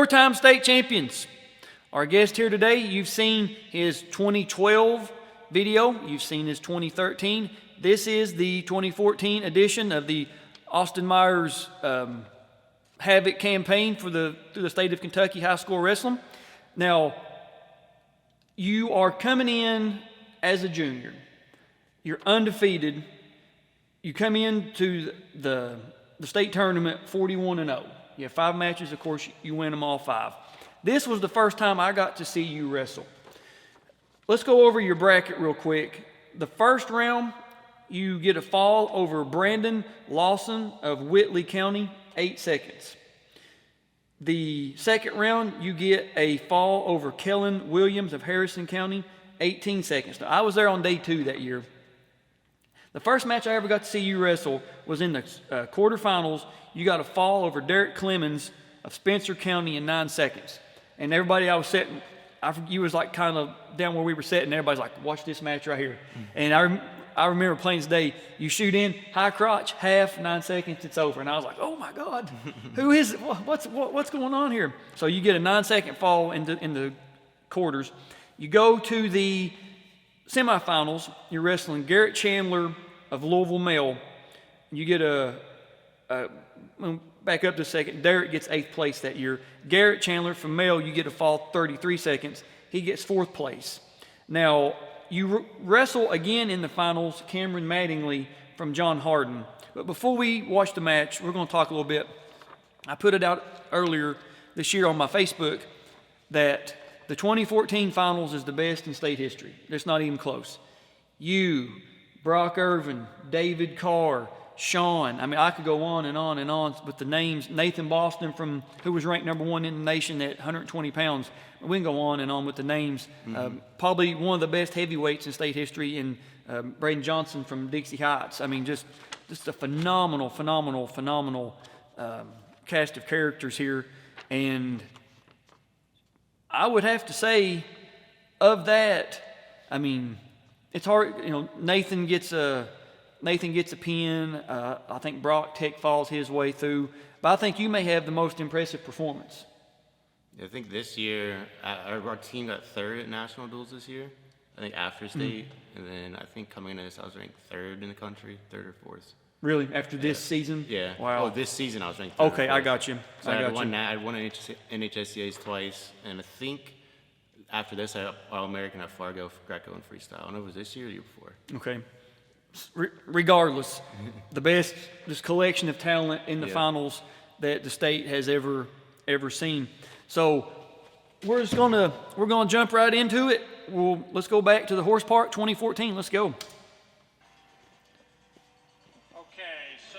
Four-time state champions. Our guest here today, you've seen his 2012 video. You've seen his 2013. This is the 2014 edition of the Austin Myers Havoc campaign through the state of Kentucky high school wrestling. Now, you are coming in as a junior. You're undefeated. You come into the state tournament 41-0. You have 5 matches. Of course, you win them all 5. This was the first time I got to see you wrestle. Let's go over your bracket real quick. The first round, you get a fall over Brandon Lawson of Whitley County, 8 seconds. The second round, you get a fall over Kellen Williams of Harrison County, 18 seconds. Now, I was there on day 2 that year. The first match I ever got to see you wrestle was in the quarterfinals. You got a fall over Derek Clemens of Spencer County in 9 seconds. And everybody I was sitting, you was like kind of down where we were sitting. Everybody's like, watch this match right here. And I remember playing this day. You shoot in, high crotch, half, 9 seconds, it's over. And I was like, oh my God, who is it? What's going on here? So you get a 9-second fall in the quarters. You go to the semifinals. You're wrestling Garrett Chandler of Louisville Male. You get back up to second. Derek gets 8th place that year. Garrett Chandler from Male, you get a fall 33 seconds. He gets 4th place. Now, you wrestle again in the finals, Cameron Mattingly from John Hardin. But before we watch the match, we're going to talk a little bit. I put it out earlier this year on my Facebook that the 2014 finals is the best in state history. It's not even close. You, Brock Irvin, David Carr, Sean. I mean, I could go on and on and on with the names. Nathan Boston, who was ranked number 1 in the nation at 120 pounds. We can go on and on with the names. Probably one of the best heavyweights in state history, and Braden Johnson from Dixie Heights. I mean, just a phenomenal cast of characters here. And I would have to say, of that, I mean, it's hard. You know, Nathan gets a pin. I think Brock Tech falls his way through. But I think you may have the most impressive performance. I think this year, our team got 3rd at national duels this year. I think after state. And then I think coming into this, I was ranked 3rd in the country, 3rd or 4th. Really? After this season? Yeah. Wow. Oh, this season I was ranked 3rd. Okay, I got you. So I won NHSCAs twice. And I think after this, I got All-American at Fargo, Greco, and Freestyle. I don't know if it was this year or the year before. Okay. Regardless, the best collection of talent in the finals that the state has ever seen. So we're gonna jump right into it. Let's go back to the Horse Park 2014. Let's go. Okay, so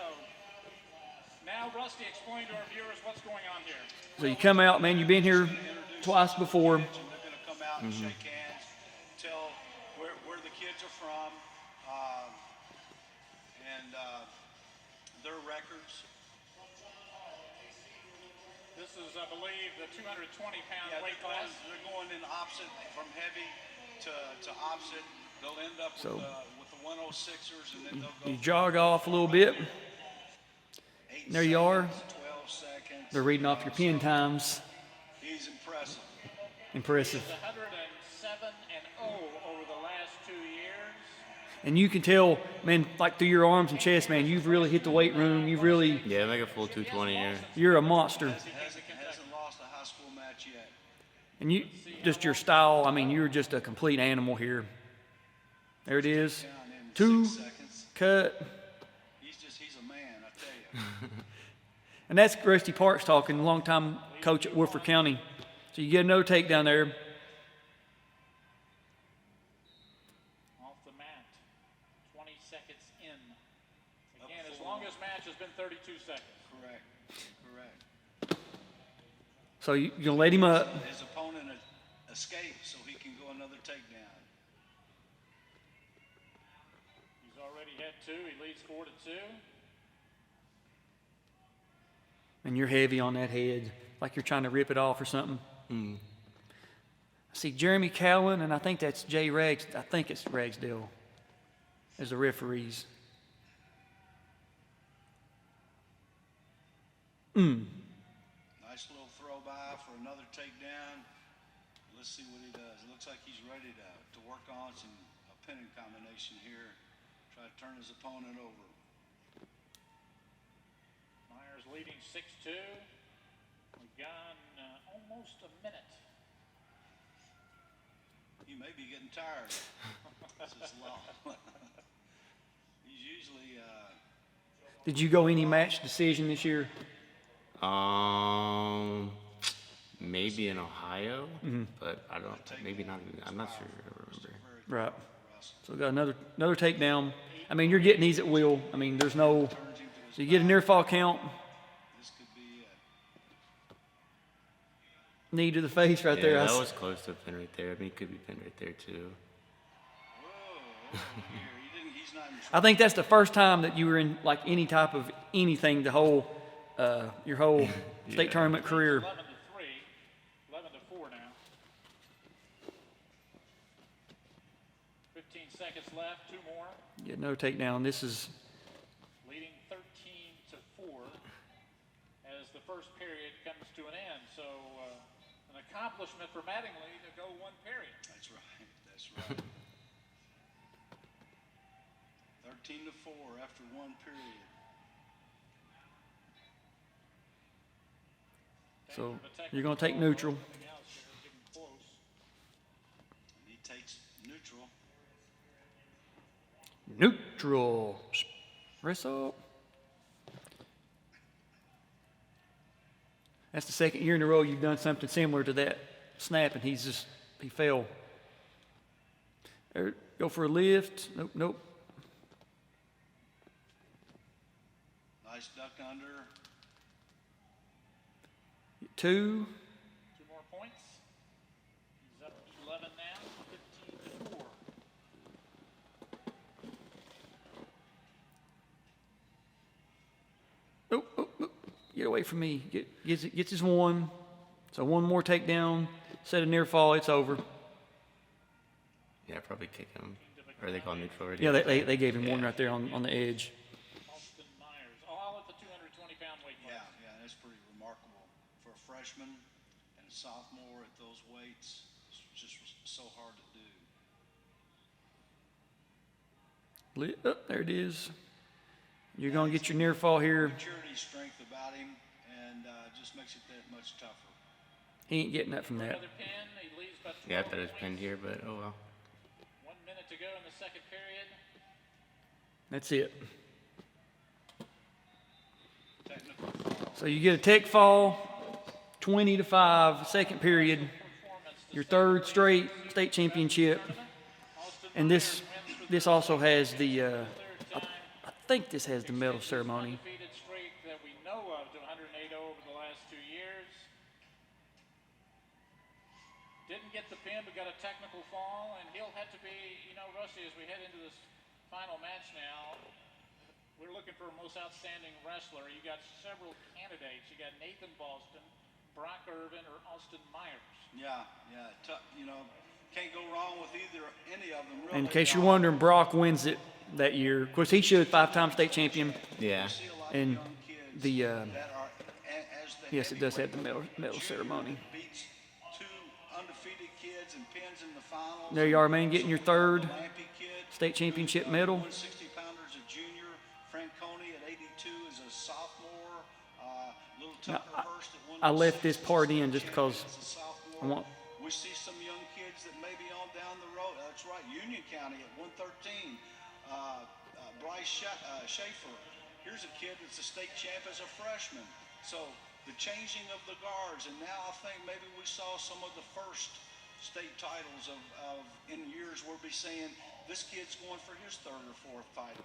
now Rusty, explain to our viewers what's going on here. So you come out, man. You've been here twice before. They're going to come out and shake hands, tell where the kids are from, and their records. This is, I believe, the 220-pound weight class. They're going in opposite from heavy to opposite. They'll end up with the 106ers, and then they'll go. You jog off a little bit. 8 There you are. seconds, 12 seconds. They're reading off your pin times. He's impressive. Impressive. He's 107-0 over the last 2 years. And you can tell, man, like through your arms and chest, man, you've really hit the weight room. You've really, Yeah, I make a full 220 here. you're a monster. Hasn't lost a high school match yet. And you, just your style, I mean, you're just a complete animal here. There it is. Down in 2, 6 seconds. cut. He's a man, I tell you. And that's Rusty Parks talking, longtime coach at Woodford County. So you get another takedown there. Off the mat, 20 seconds in. Again, his longest match has been 32 seconds. Correct. So you're going to let him up. His opponent escapes so he can go another takedown. He's already had 2. He leads 4-2. And you're heavy on that head, like you're trying to rip it off or something. I see Jeremy Cowan, and I think that's Jay Rags. I think it's Ragsdale as the referees. Nice little throw by for another takedown. Let's see what he does. It looks like he's ready to work on a pinning combination here. Try to turn his opponent over. Myers leading 6-2. We've gone almost a minute. He may be getting tired. This is long. He's usually. Did you go any match decision this year? Maybe in Ohio, but I don't. Maybe not. I'm not sure. I remember. Right. So we got another takedown. I mean, you're getting these at will. I mean, there's no. So you get a near fall count. This could be it. Knee to the face right Yeah, there. that was close to a pin right there. I mean, it could be pinned right there too. Whoa, he's not in I think that's the first time that you were in like any type of anything the whole your whole state tournament career. 11-3, 11-4 now. 15 seconds left, 2 more. Yeah, no takedown. This is Leading 13-4 as the first period comes to an end. So an accomplishment for Mattingly to go 1 period. That's right. That's right. 13-4 after 1 period. so you're going to take neutral. Everything else here getting close. And he takes neutral. Neutral. Wrestle. That's the second year in a row you've done something similar to that snap, and he fell. There, go for a lift. Nope, nope. Nice duck under. 2. 2 more points. He's up 11 now, 15-4. Nope, nope, nope. Get away from me. Gets his 1. So 1 more takedown. Set a near fall. It's over. Yeah, probably kick him. Or they call neutral already. Yeah, they gave him 1 right there on the edge. Austin Myers, all at the 220-pound weight class. Yeah, that's pretty remarkable for a freshman and a sophomore at those weights. It's just so hard to do. There it is. You're going to get your near fall here. Maturity, strength about him, and just makes it that much tougher. He ain't getting that from that. Another pin, he leads by 12 Yeah, I thought it was points. pinned here, but oh well. 1 minute to go in the second period. That's it. Technical fall. So you get a tech fall, 20-5, second period. Performance to Your stay third in the straight state championship. Austin And Myers wins for this also has the, the third time. I think this has the medal ceremony. Undefeated streak that we know of to 108 over the last 2 years. Didn't get the pin, but got a technical fall, and he'll have to be, Rusty, as we head into this final match now, we're looking for a most outstanding wrestler. You got several candidates. You got Nathan Boston, Brock Irvin, or Austin Myers. Yeah. Can't go wrong with any of them. Really. And in case you're wondering, Brock wins it that year. Of course, he should, 5-time state champion. Yeah. See a lot And of young kids the, that are, as the yes, it does have the medal junior ceremony. Beats 2 undefeated kids and pins in the finals. There you are, man, getting your third Lampy kid, state championship medal. 160 pounders a junior. Franconi at 82 is a sophomore. Little Now, Tucker Hurst at 106 I left this part in just because is a sophomore. I want. We see some young kids that may be on down the road. That's right, Union County at 113. Bryce Schaefer. Here's a kid that's a state champ as a freshman. So the changing of the guards, and now I think maybe we saw some of the first state titles of in years we'll be saying this kid's going for his 3rd or 4th title.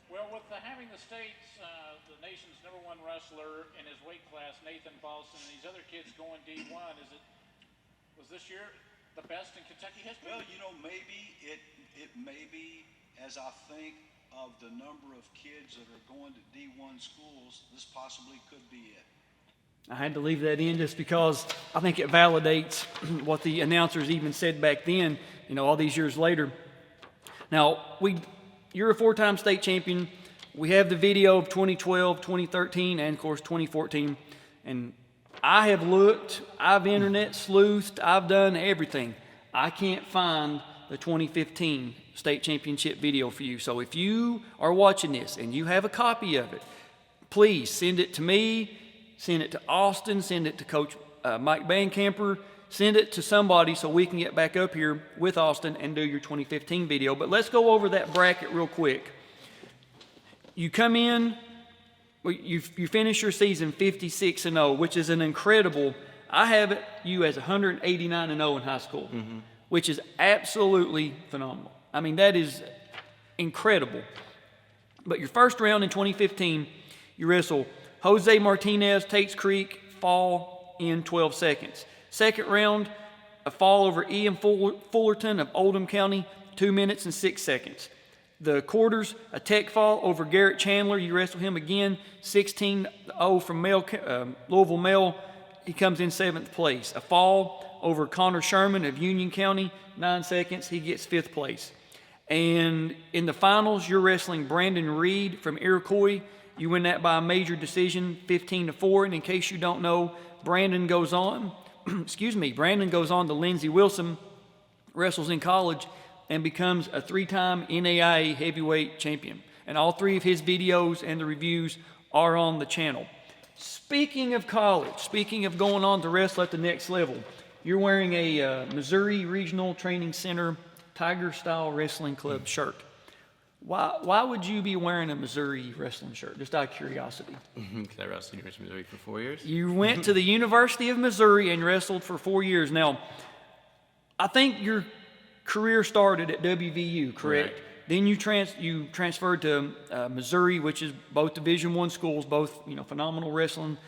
Well, with having the state's, the nation's #1 wrestler in his weight class, Nathan Boston, and these other kids going D1, was this year the best in Kentucky history? Well, maybe it may be, as I think of the number of kids that are going to D1 schools, this possibly could be it. I had to leave that in just because I think it validates what the announcers even said back then, all these years later. Now, you're a 4-time state champion. We have the video of 2012, 2013, and of course 2014. And I have looked, I've internet sleuthed, I've done everything. I can't find the 2015 state championship video for you. So if you are watching this and you have a copy of it, please send it to me, send it to Austin, send it to Coach Mike Bancamper, send it to somebody so we can get back up here with Austin and do your 2015 video. But let's go over that bracket real quick. You come in, you finish your season 56-0, which is an incredible. I have you as 189-0 in high school, which is absolutely phenomenal. I mean, that is incredible. But your first round in 2015, you wrestle Jose Martinez, Tates Creek, fall in 12 seconds. Second round, a fall over Ian Fullerton of Oldham County, 2 minutes and 6 seconds. The quarters, a tech fall over Garrett Chandler. You wrestle him again, 16-0 from Louisville Male. He comes in 7th place. A fall over Connor Sherman of Union County, 9 seconds. He gets 5th place. And in the finals, you're wrestling Brandon Reed from Iroquois. You win that by a major decision, 15-4. And in case you don't know, Brandon goes on, Brandon goes on to Lindsey Wilson, wrestles in college, and becomes a 3-time NAIA heavyweight champion. And all 3 of his videos and the reviews are on the channel. Speaking of college, speaking of going on to wrestle at the next level, you're wearing a Missouri Regional Training Center Tiger Style Wrestling Club shirt. Why would you be wearing a Missouri wrestling shirt? Just out of curiosity. Because I wrestled at University of Missouri for 4 years. You went to the University of Missouri and wrestled for 4 years. Now, I think your career started at WVU, correct? Right. Then you transferred to Missouri, which is both Division I schools, both phenomenal wrestling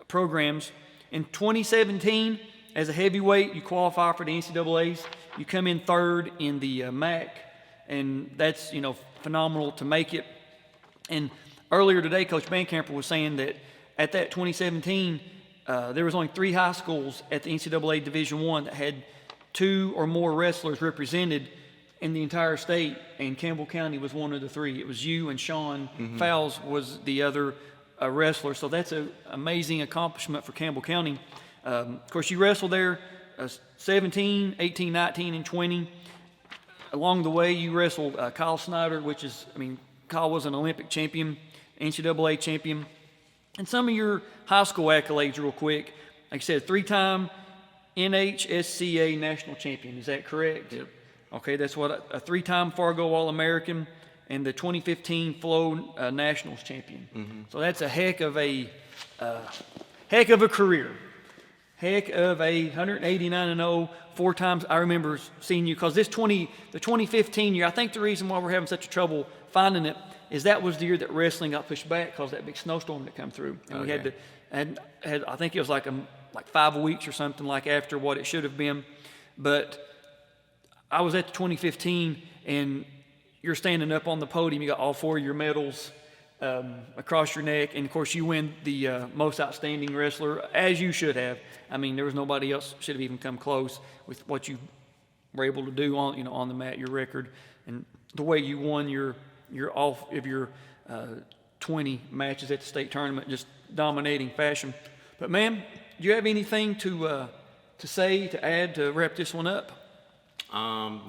programs. In 2017, as a heavyweight, you qualify for the NCAAs. You come in 3rd in the MAC, and that's phenomenal to make it. And earlier today, Coach Bancamper was saying that at that 2017, there was only 3 high schools at the NCAA Division I that had 2 or more wrestlers represented in the entire state, and Campbell County was one of the 3. It was you and Sean Fowles was the other wrestler. So that's an amazing accomplishment for Campbell County. Of course, you wrestled there 17, 18, 19, and 20. Along the way, you wrestled Kyle Snyder, Kyle was an Olympic champion, NCAA champion. And some of your high school accolades real quick. Like I said, 3-time NHSCA national champion. Is that correct? Yep. Okay, that's what a 3-time Fargo All-American and the 2015 Flow Nationals champion. So that's a heck of a career. Heck of a 189-0, 4 times. I remember seeing you because the 2015 year, I think the reason why we're having such trouble finding it is that was the year that wrestling got pushed back because that big snowstorm that come through. And we had to, had I think it was like 5 weeks or something like after what it should have been. But I was at the 2015 and you're standing up on the podium. You got all 4 of your medals across your neck. And of course you win the most outstanding wrestler, as you should have. There was nobody else should have even come close with what you were able to do on the mat, your record, and the way you won your all of your 20 matches at the state tournament, just dominating fashion. But ma'am, do you have anything to say, to add, to wrap this one up? No,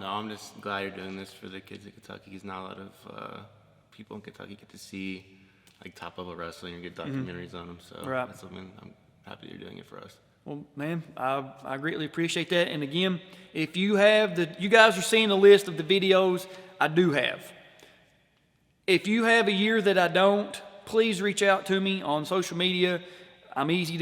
I'm just glad you're doing this for the kids in Kentucky, because not a lot of people in Kentucky get to see top-level wrestling and get documentaries on them. So that's something I'm happy you're doing it for us. Well, man, I greatly appreciate that. And again, if you have you guys are seeing a list of the videos I do have. If you have a year that I don't, please reach out to me on social media. I'm easy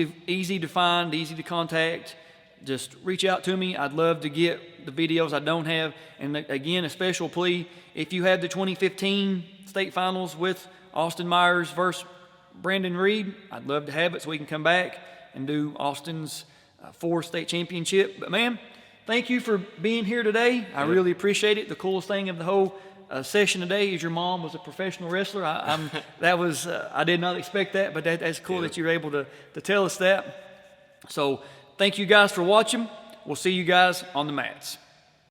to find, easy to contact. Just reach out to me. I'd love to get the videos I don't have. And again, a special plea, if you had the 2015 state finals with Austin Myers versus Brandon Reed, I'd love to have it so we can come back and do Austin's 4th state championship. But man, thank you for being here today. I really appreciate it. The coolest thing of the whole session today is your mom was a professional wrestler. I did not expect that, but that's cool that you were able to tell us that. So thank you guys for watching. We'll see you guys on the mats.